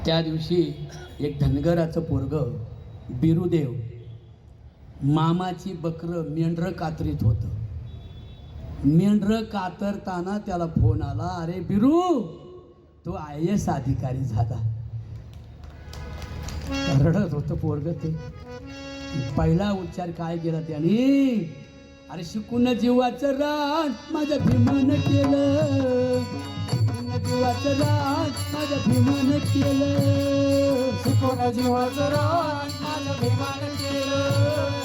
त्या दिवशी एक धनगराचं पोरग बिरुदेव मामाची बकरं मेंढरं कातरीत होतं. मेंढरं कातरताना त्याला फोन आला, अरे बिरू तो IAS अधिकारी झाला. रडत होतं पोरग. ते पहिला उच्चार काय केला त्याने, अरे शिकून जीवाचं रान माझ्या भीमानं केलं, शिकून जीवाचं रान माझ्या भीमानं केलं, शिकून जीवाचं रान माझ्या भीमानं केलं,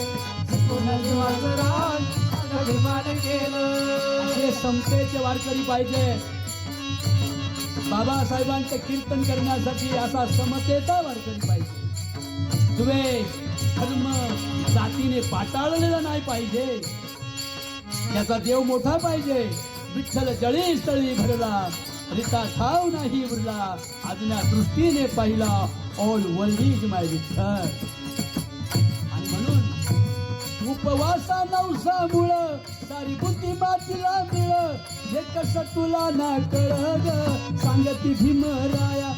शिकून जीवाचं रान माझ्या भीमानं केलं. असे समतेचे वारकरी पाहिजे. बाबासाहेबांचे कीर्तन करण्यासाठी असा समतेचा वारकरी पाहिजे. द्वेष धर्म जातीने पाटाळलेला नाही पाहिजे. त्याचा देव मोठा पाहिजे. विठ्ठल जळी स्थळी भरला, रिता ठाव नाही उरला, आज्ञा दृष्टीने पाहिला, ऑल वर्ल्ड इज माय विठ्ठल. आणि म्हणून उपवासा नवसा मुळ सारी बुद्धी मातीला मिळ, हे कसं तुला ना कळग, सांगती भीमराया,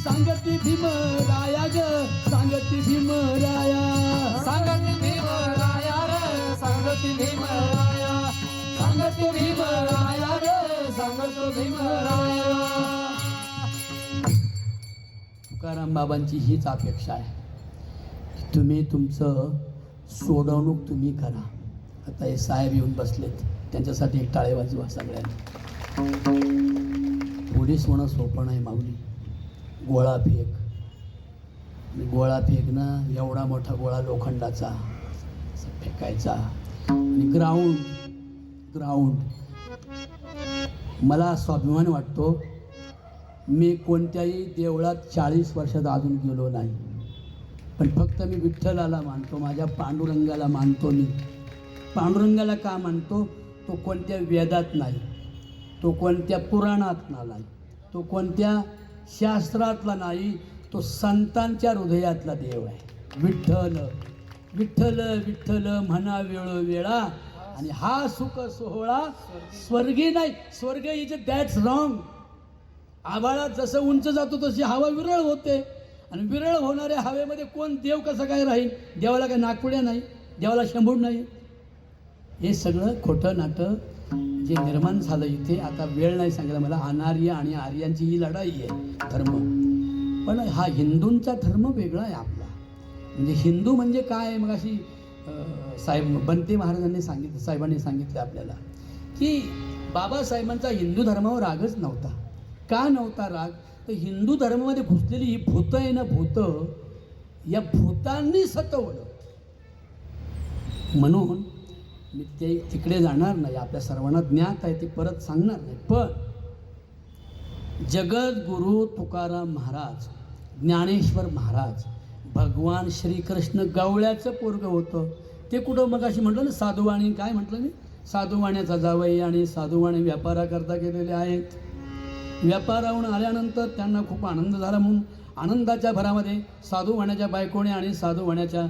सांगती भीमराया ग, सांगती भीमराया, सांगती भीमराया रे, सांगती भीमराया, सांगती भीमराया रे, सांगतो भीमराया. तुकाराम बाबांची हीच अपेक्षा आहे की तुम्ही तुमचं सोडवणूक तुम्ही करा. आता हे साहेब येऊन बसलेत, त्यांच्यासाठी एक टाळे वाजवा सगळ्यांनी. पोलीस होणं सोपं नाही माऊली. गोळा फेक, गोळा फेकणं, एवढा मोठा गोळा लोखंडाचा फेकायचा, आणि ग्राउंड ग्राउंड. मला स्वाभिमान वाटतो, मी कोणत्याही देवळात 40 वर्षात अजून गेलो नाही, पण फक्त मी विठ्ठलाला मानतो, माझ्या पांडुरंगाला मानतो. मी पांडुरंगाला का मानतो? तो कोणत्या वेदात नाही, तो कोणत्या पुराणात नाही, तो कोणत्या शास्त्रातला नाही, तो संतांच्या हृदयातला देव आहे. विठ्ठल विठ्ठल विठ्ठल म्हणा वेळोवेळा, आणि हा सुख सोहळा स्वर्गी नाही. स्वर्ग इज दॅट्स रॉंग. आभाळात जसं उंच जातो तशी हवा विरळ होते, आणि विरळ होणाऱ्या हवेमध्ये कोण देव कसं काय राहील? देवाला काय नागपुड्या नाही, देवाला शंभूड नाही. हे सगळं खोटं नाटं जे निर्माण झालं इथे. आता वेळ नाही सांगायला मला. अनार्य आणि आर्यांची ही लढाई आहे धर्म. पण हा हिंदूंचा धर्म वेगळा आहे आपला. म्हणजे हिंदू म्हणजे काय? मग अशी साहेब बनते महाराजांनी सांगितलं, साहेबांनी सांगितलं आपल्याला की बाबासाहेबांचा हिंदू धर्मावर रागच नव्हता. का नव्हता राग? तर हिंदू धर्मामध्ये घुसलेली ही भूतं आहे ना, भूतं, या भूतांनी सतवलं. म्हणून मी ते तिकडे जाणार नाही, आपल्या सर्वांना ज्ञात आहे, ते परत सांगणार नाही. पण जगद्गुरु तुकाराम महाराज, ज्ञानेश्वर महाराज, भगवान श्रीकृष्ण गवळ्याचं पोरगं होतं. ते कुठं मग अशी म्हटलं ना, साधुवाणी, काय म्हटलं मी, साधुवाण्याचा जावई आणि साधुवाणी व्यापाराकरता गेलेले आहेत. व्यापाराहून आल्यानंतर त्यांना खूप आनंद झाला, म्हणून आनंदाच्या भरामध्ये साधुवाण्याच्या बायकोने आणि साधुवाण्याच्या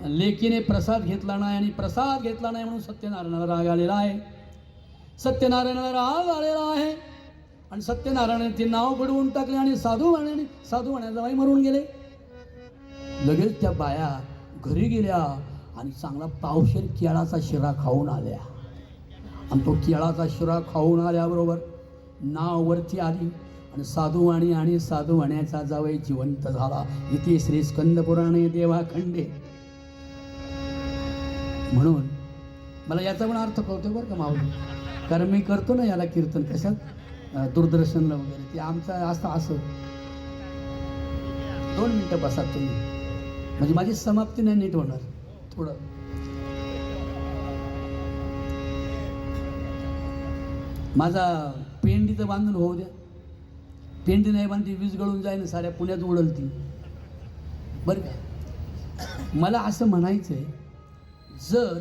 लेकीने प्रसाद घेतला नाही, आणि प्रसाद घेतला नाही म्हणून सत्यनारायणाला राग आलेला आहे. सत्यनारायणाला राग आलेला आहे, आणि सत्यनारायणाने ते नाव बुडवून टाकले, आणि साधुवाण्याचा बाई मरून गेले. लगेच त्या बाया घरी गेल्या आणि चांगला पावशेर केळाचा शिरा खाऊन आल्या. आणि तो केळाचा शिरा खाऊन आल्याबरोबर नाव वरती आली, आणि साधुवाणी आणि साधुवाण्याचा जावई जिवंत झाला. इथे श्री स्कंद पुराणे देवाखंडे. म्हणून मला याचा पण अर्थ कळतो बरं का माऊली, कारण मी करतो ना याला कीर्तन, कशात, दूरदर्शनला वगैरे. ते आमचं असं 2 मिनटं बसा तुम्ही, म्हणजे माझी समाप्ती नाही नीट होणार. थोडं माझा पेंडीचं बांधून होऊ द्या. पेंडी नाही बांधली वीज गळून जाईल ना, साऱ्या पुण्यात उडल ती, बरं का. मला असं म्हणायचं आहे, जर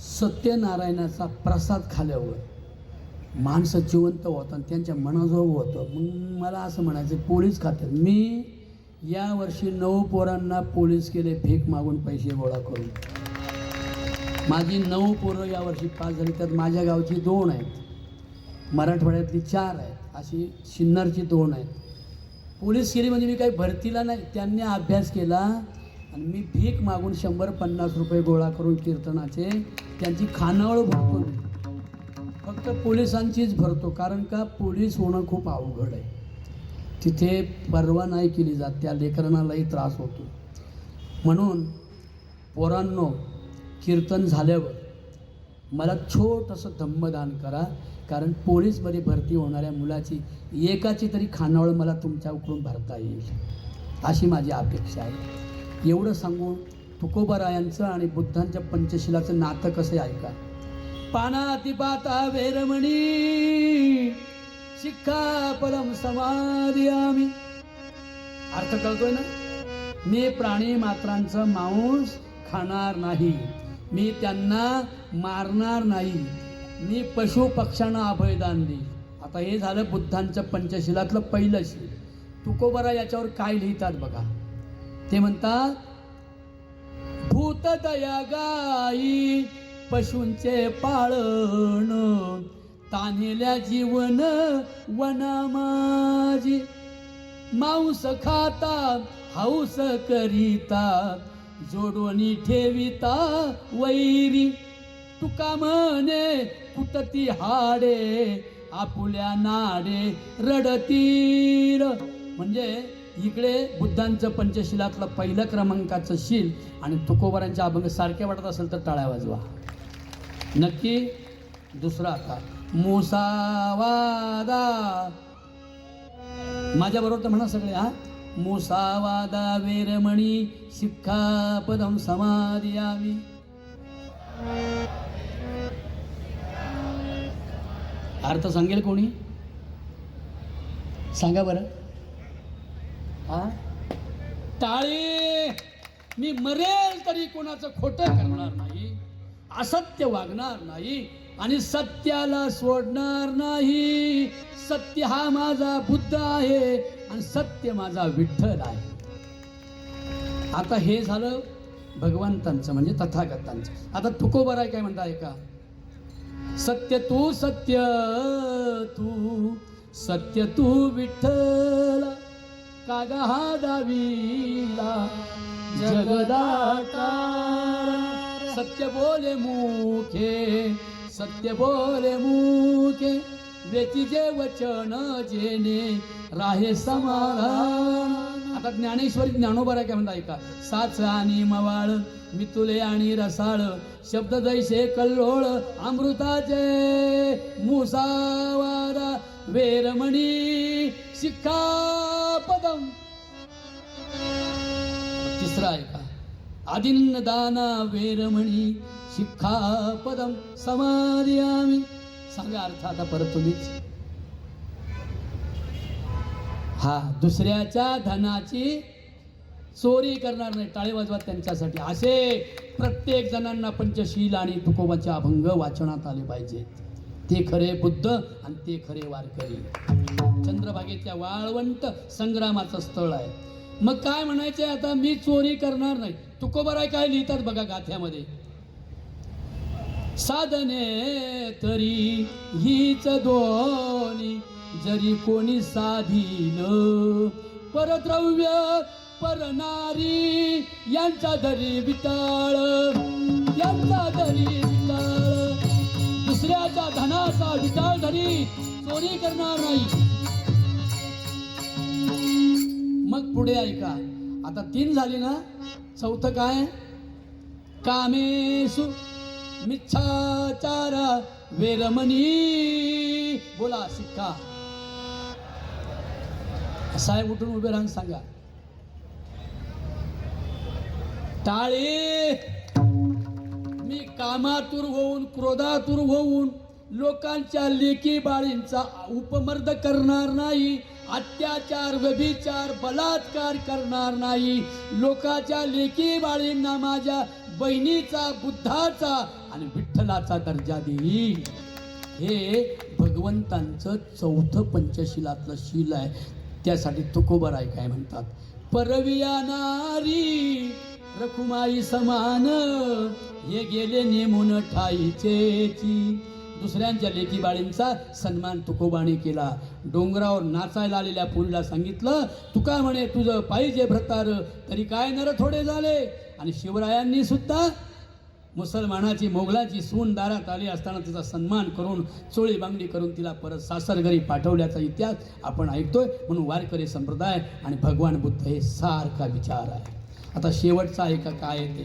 सत्यनारायणाचा प्रसाद खाल्यावर माणसं जिवंत होतं आणि त्यांच्या मनाजोग होतं, मग मला असं म्हणायचं, पोलीस खात्यात मी यावर्षी 9 पोरांना पोलीस केले, भीक मागून पैसे गोळा करून. माझी 9 पोरं यावर्षी पास झाली. त्यात माझ्या गावची 2 आहेत, मराठवाड्यातली 4 आहेत, अशी सिन्नरची 2 आहेत. पोलीस केली म्हणजे मी काही भरतीला नाही, त्यांनी अभ्यास केला आणि मी भीक मागून 100-50 रुपये गोळा करून कीर्तनाचे त्यांची खानावळ भरतो मी. फक्त पोलिसांचीच भरतो, कारण का पोलीस होणं खूप अवघड आहे. तिथे परवा नाही केली जात, त्या लेकरांनाही त्रास होतो. म्हणून पोरांनो, कीर्तन झाल्यावर मला छोटंसं धम्मदान करा, कारण पोलीसमध्ये भरती होणाऱ्या मुलाची एकाची तरी खानावळ मला तुमच्याकडून भरता येईल अशी माझी अपेक्षा आहे. एवढं सांगून तुकोबारायांचं आणि बुद्धांच्या पंचशिलाचं नातं कसं आहे ऐका. पानातिपाता वेरमणी शिक्षापदं समादयामि. अर्थ कळतोय ना? मी प्राणी मात्रांचं मांस खाणार नाही, मी त्यांना मारणार नाही, मी पशु पक्ष्यांना अभयदान देईल. आता हे झालं बुद्धांच्या पंचशिलातलं पहिलं शील. तुकोबारा याच्यावर काय लिहितात बघा. ते म्हणतात, भूतदया गाई पशूंचे पाळण, तान्हेल्या जीवन वना माझी, मांस खाता हौस करिता, जोडोनी ठेविता वैरी, तुका म्हणे कुटती हाडे, आपुल्या नाडे रडतीर. म्हणजे इकडे बुद्धांचं पंचशिलातलं पहिलं क्रमांकाचं शील आणि तुकोबारांच्या अभंग सारखे वाटत असेल तर टाळ्या वाजवा नक्की. दुसरा आता मुसावादा, माझ्या बरोबर तर म्हणा सगळे. हा, मुसावादा वेरमणी शिक्षापदं समादयामि. अर्थ सांगेल कोणी? सांगा बरं. हा, टाळे. मी मरेल तरी कोणाचं खोटं करणार नाही, असत्य वागणार नाही आणि सत्याला सोडणार नाही. सत्य हा माझा बुद्ध आहे आणि सत्य माझा विठ्ठल आहे. आता हे झालं भगवंतांचं म्हणजे तथागतांचं. आता तुकोबाराय काय म्हणता ऐका. सत्य तू सत्य तू विठ्ठल, कागा हा दावीला जगदाकार. सत्य बोले मुखे, सत्य बोले मुखे, वेतीचे वचन जेने राहे समाधान. आता ज्ञानेश्वरी ज्ञानोबा काय म्हणता ऐका. साच आणि मवाळ, मितुले आणि रसाळ, शब्द दैसे कल्लोळ अमृताचे, मुसावादा वेरमणी शिक्षापदं. तिसरा ऐका. आदिन्नदाना वेरमणी शिक्षापदं समादयामि. सांगा अर्थ आता परत तुम्हीच. हा, दुसऱ्याच्या धनाची चोरी करणार नाही. टाळे वाजवा त्यांच्यासाठी. असे प्रत्येक जणांना पंचशील आणि तुकोबाचे अभंग वाचनात आले पाहिजेत. ते खरे बुद्ध आणि ते खरे वारकरी. चंद्रभागेच्या वाळवंट संग्रामाचं स्थळ आहे. मग काय म्हणायचंय आता. मी चोरी करणार नाही. तुकोबाराय काय लिहितात बघा गाथ्यामध्ये. साधने तरी हीच दोन्ही, जरी कोणी साधील, परद्रव्य परनारी यांचा धरी विटाळ, यांचा धरी विटाळ. दुसऱ्याच्या धनाचा विटाळ धरी चोरी करणार नाही. मग पुढे ऐका. आता 3 झाली ना. चौथं काय. कामेसु मिच्छाचार वेरमणी. बोला शिक्का. साहेब उठून उभे राहून सांगा. टाळे. मी कामातूर होऊन क्रोधातूर होऊन लोकांच्या लेकी बाळींचा उपमर्द करणार नाही. अत्याचार व्यभिचार बलात्कार करणार नाही. लोकांच्या लेकी बाळींना माझ्या बहिणीचा बुद्धाचा आणि विठ्ठलाचा दर्जा देईल. हे भगवंतांचं चौथं पंचशिलातलं शील आहे. त्यासाठी तुकोबाराय काय म्हणतात. परविया नारी रखुमाई समान, हे गेले नेमून ठाईचेची, दुसऱ्यांच्या लेकी बाळींचा सन्मान तुकोबाने केला. डोंगरावर नाचायला आलेल्या पोरीला सांगितलं, तुका म्हणे तुझं पाहिजे भ्रतार तरी काय नर थोडे झाले. आणि शिवरायांनी सुद्धा मुसलमानाची मोगलाची सून दारात आली असताना तिचा सन्मान करून चोळी बांगडी करून तिला परत सासरघरी पाठवल्याचा इतिहास आपण ऐकतोय. म्हणून वारकरी संप्रदाय आणि भगवान बुद्ध हे सारखा विचार आहे. आता शेवटचा आहे का काय आहे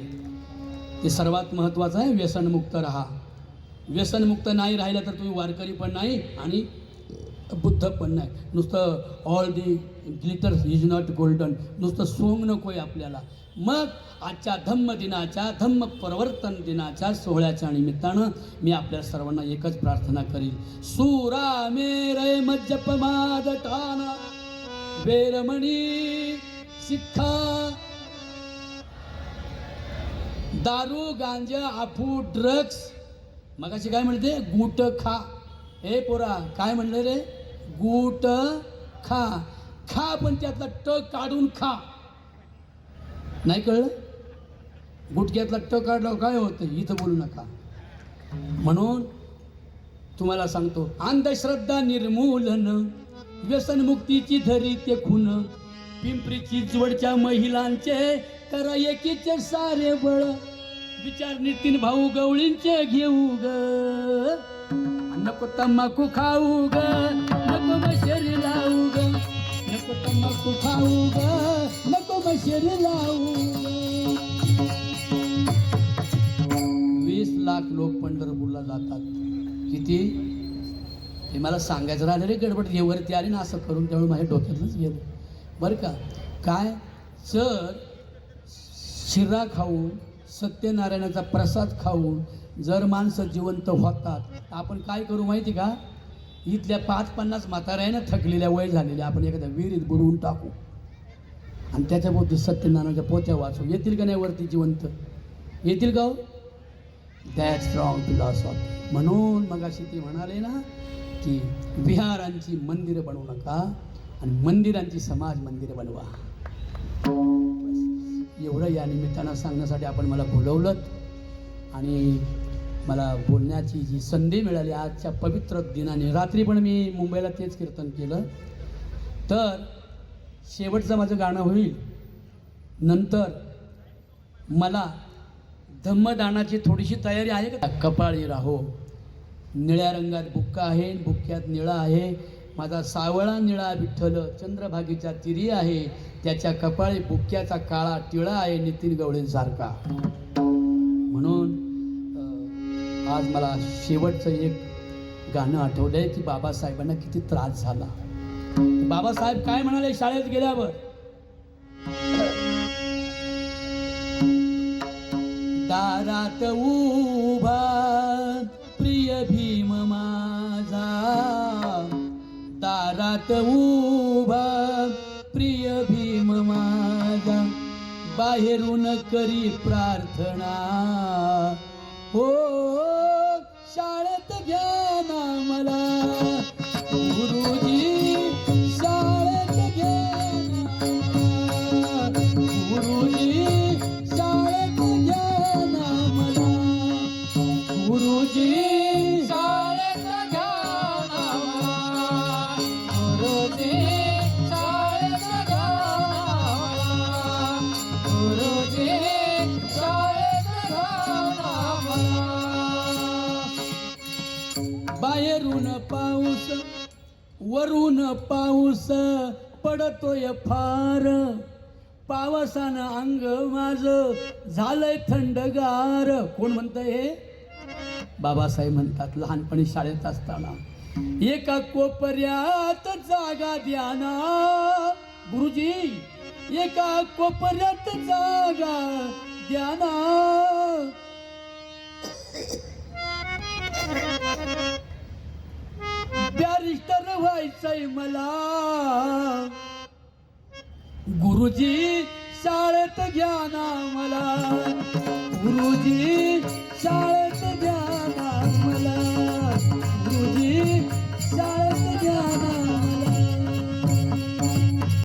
ते सर्वात महत्त्वाचं आहे. व्यसनमुक्त राहा. व्यसनमुक्त नाही राहिलं तर तुम्ही वारकरी पण नाही आणि बुद्ध पण नाही. नुसतं all the glitter is not golden, नुसतं सोंग नको आहे आपल्याला. मग आजच्या धम्म दिनाच्या धम्म परिवर्तन दिनाच्या सोहळ्याच्या निमित्तानं मी आपल्या सर्वांना एकच प्रार्थना करीन. सुरा मेरे मज्जप माद ठाणा वेरमणी सिक्खा दारू गांजा अफू ड्रग्स. मगाशी काय म्हणते, गुट खा. हे पोरा काय म्हणलं रे, गुट खा. खा पण त्यातला ट काढून खा. नाही कळलं, गुटक्यातला ट काढला काय होतं इथं बोलू नका. म्हणून तुम्हाला सांगतो, अंधश्रद्धा निर्मूलन व्यसनमुक्तीची धरी ते खून. पिंपरीची जोडच्या महिलांचे करा एकीचे सारे बळ. विचार नितीन भाऊ गवळींचे घेऊ ग. नको तंबाखू खाऊ ग, नको मशेरी लावू ग. नको तंबाखू खाऊ ग, नको मशेरी लावू ग. 20 लाख लोक पंढरपूरला जातात. किती हे मला सांगायचं राहिलं रे, गडबड हे वरती आली ना असं करून, त्यामुळे माझ्या डोक्यातच गेलं बरं का. काय जर शिरा खाऊन सत्यनारायणाचा प्रसाद खाऊन जर माणसं जिवंत होतात तर आपण काय करू माहिती का, इथल्या 5-50 म्हाताऱ्यानं थकलेल्या वय झालेल्या आपण एखाद्या विहिरीत बुडवून टाकू आणि त्याच्याभोवती सत्यनारायणाच्या पोत्या वाचू. येतील का नाही वरती जिवंत, येतील का? That's wrong philosophy. म्हणून मग अशी ती म्हणाले ना की विहारांची मंदिरं बनवू नका आणि मंदिरांची समाज मंदिरं बनवा. एवढं या निमित्तानं सांगण्यासाठी आपण मला बोलवलं आणि मला बोलण्याची जी संधी मिळाली आजच्या पवित्र दिनाने. रात्री पण मी मुंबईला तेच कीर्तन केलं. तर शेवटचं माझं गाणं होईल. नंतर मला धम्मदानाची थोडीशी तयारी आहे का. कपाळी राहो, निळ्या रंगात बुक्का आहे, बुक्क्यात निळा आहे. माझा सावळा निळा विठ्ठल चंद्रभागीच्या तिरी आहे, त्याच्या कपाळी बुक्क्याचा काळा टिळा आहे नितीन गवळेंसारखा. म्हणून आज मला शेवटचं एक गाणं आठवलंय की बाबासाहेबांना किती त्रास झाला. बाबासाहेब काय म्हणाले शाळेत गेल्यावर, दारात उभा प्रिय भीम माझा, दारात उभा प्रिय भीम माझा, बाहेरून करी प्रार्थना. हो शाळेत घ्या ना मला गुरुजी, शाळेत घ्या ना गुरुजी, शाळेत घ्या ना मला गुरुजी, शाळेत घ्या ना मला गुरुजी, शाळेत घ्या ना गुरुजी, शाळेत घ्या ना मला. बाहेरून पाऊस वरून पाऊस पडतोय फार, पावसानं अंग माझं झालंय थंडगार. कोण म्हणतंय हे? बाबासाहेब म्हणतात लहानपणी शाळेत असताना एका कोपऱ्यात जागा द्या ना गुरुजी, एका कोपऱ्यात जागा द्या ना. बॅरिस्टर व्हायचंय मला गुरुजी, शाळेत घ्या ना मला गुरुजी, शाळेत